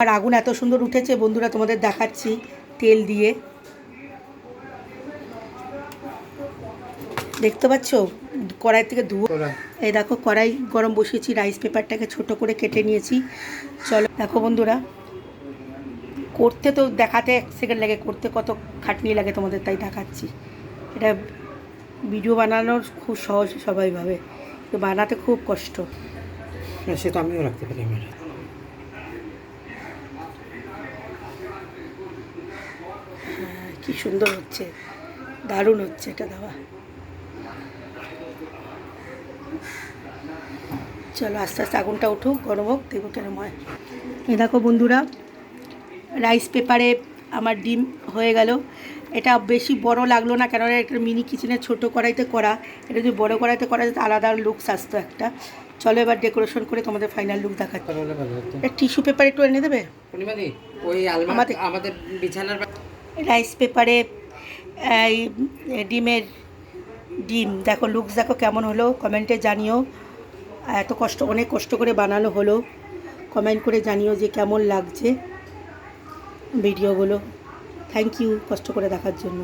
আর আগুন এত সুন্দর উঠেছে বন্ধুরা, তোমাদের দেখাচ্ছি তেল দিয়ে। দেখতে পাচ্ছ কড়াই থেকে ধুয়ো। এই দেখো কড়াই গরম বসিয়েছি, রাইস পেপারটাকে ছোট করে কেটে নিয়েছি। চলো দেখো বন্ধুরা, করতে তো দেখাতে 1 সেকেন্ড লাগে, করতে কত খাটনি লাগে তোমাদের তাই দেখাচ্ছি। এটা ভিডিও বানানোর খুব সহজ, সবাই ভাবে, তো বানাতে খুব কষ্ট। সে তো আমিও রাখতে পারি আমার। কি সুন্দর হচ্ছে, দারুণ হচ্ছে এটা দেওয়া। চলো আস্তে আস্তে আগুনটা উঠুক, গরম হোক, দেখবো কেন হয়। এই দেখো বন্ধুরা, রাইস পেপারে আমার ডিম হয়ে গেল। এটা বেশি বড় লাগলো না, কেননা এটা মিনি কিচেনের ছোটো কড়াইতে করা। এটা যদি বড় কড়াইতে করা যেত আলাদা লুকস আসতো একটা। চলো এবার ডেকোরেশন করে তোমাদের ফাইনাল লুক দেখাচ্ছি। টিস্যু পেপার একটু এনে দেবে আমাদের বিছানার। রাইস পেপারে এই ডিম দেখো, লুকস দেখো কেমন হলো, কমেন্টে জানিও। এত কষ্ট, অনেক কষ্ট করে বানানো হলো, কমেন্ট করে জানিও যে কেমন লাগছে ভিডিওগুলো। থ্যাংক ইউ কষ্ট করে দেখার জন্য।